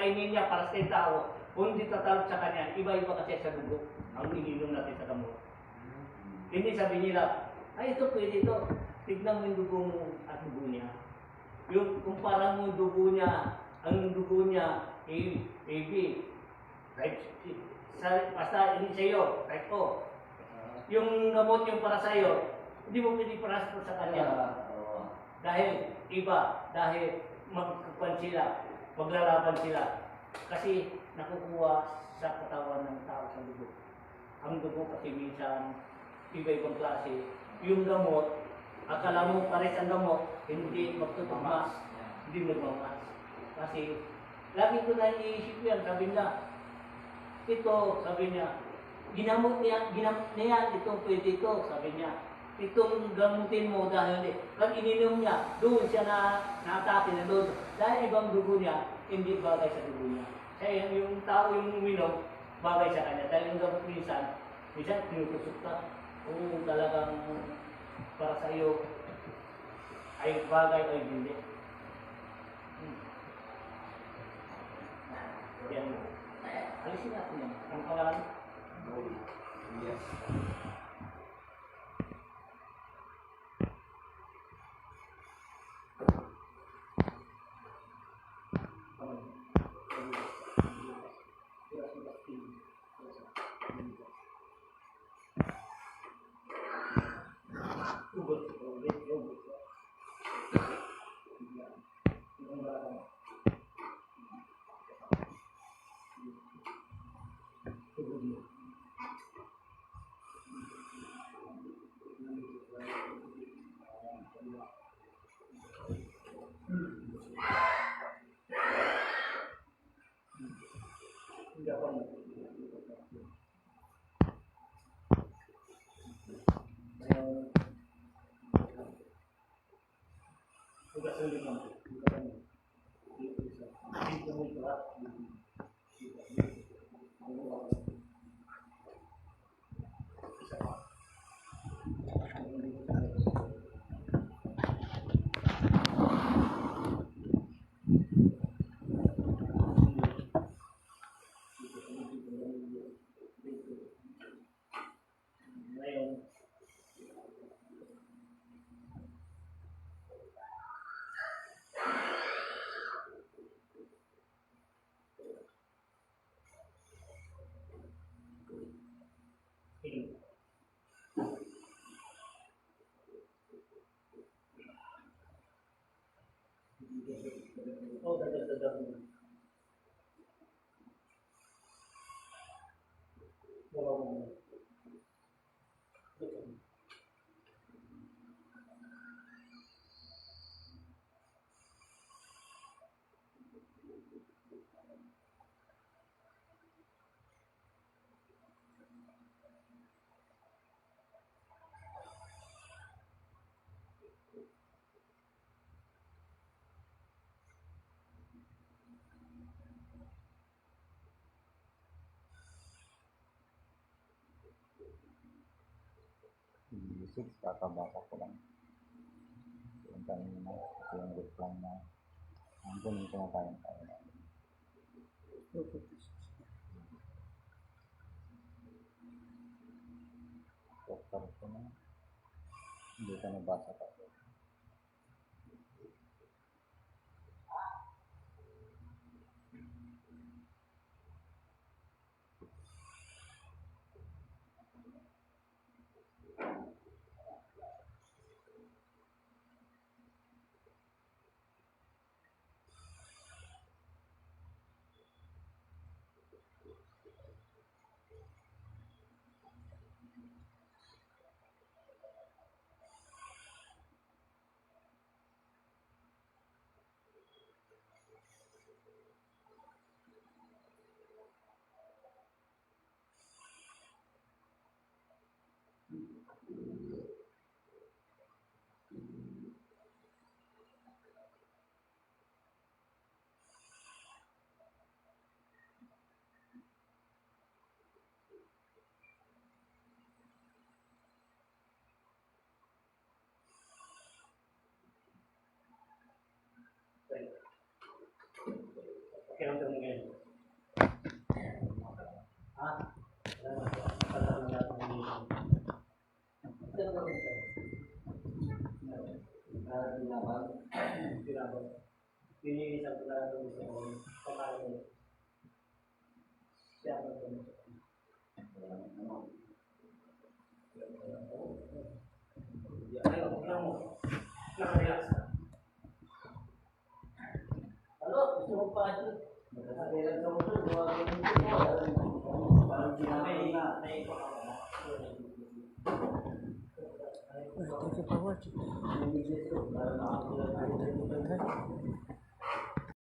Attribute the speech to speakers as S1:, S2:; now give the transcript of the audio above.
S1: kainin niya para sa tao, kung hindi tatalab sa kanya, iba-iba kasi sa dugo ang ininom natin sa gamot. Hindi sabi nila, ay ito pwede ito. Tignan mo yung dugo mo at dugo niya. Yung kumpara mo yung dugo niya, ang dugo niya, AB, type C. Basta hindi sa'yo, type O. Yung gamot yung para sa'yo, hindi mo pwede para sa kanya. Dahil iba, dahil magkakuan sila, maglalaban sila. Kasi nakukuha sa katawan ng tao sa dugo. Ang dugo kasi minsan, iba-ibang klase. Yung gamot, akala mo pares ang gamot, hindi magtutugma, hindi magmamas. Kasi, lagi ko na iniisip yan, sabi niya, ito, sabi niya, ginamot niya, ito pwede ito, sabi niya. Itong gamutin mo dahil pag ininom niya, doon siya na-atake na doon. Dahil ibang dugo niya, hindi bagay sa dugo niya. Kaya yung tao yung uminom, bagay sa kanya. Dahil yung gamot minsan tinutusok ka. Kung talagang para sa iyo ay bagay o hindi. Yan. Alisin natin yan. Ang pangalan? Yes. Oh, dadag.
S2: Music, kakabasa ko lang. Yung kanina, ito yung reply na kunin ko na tayong tayo. Doktor ko na. Hindi ka nabasa pa.
S1: pakiramdam mo ngayon. Ha? Salamat natin dito. Ito na ito. Tinabang. Pinilisan ko na ito gusto ko. Pakain mo. Siya ba ito? Ayaw mo. Nakarelax ka. Ano? Gusto mo pa ito? Nakakailan sa mundo. Parang ginamay na.
S3: Thank you for watching.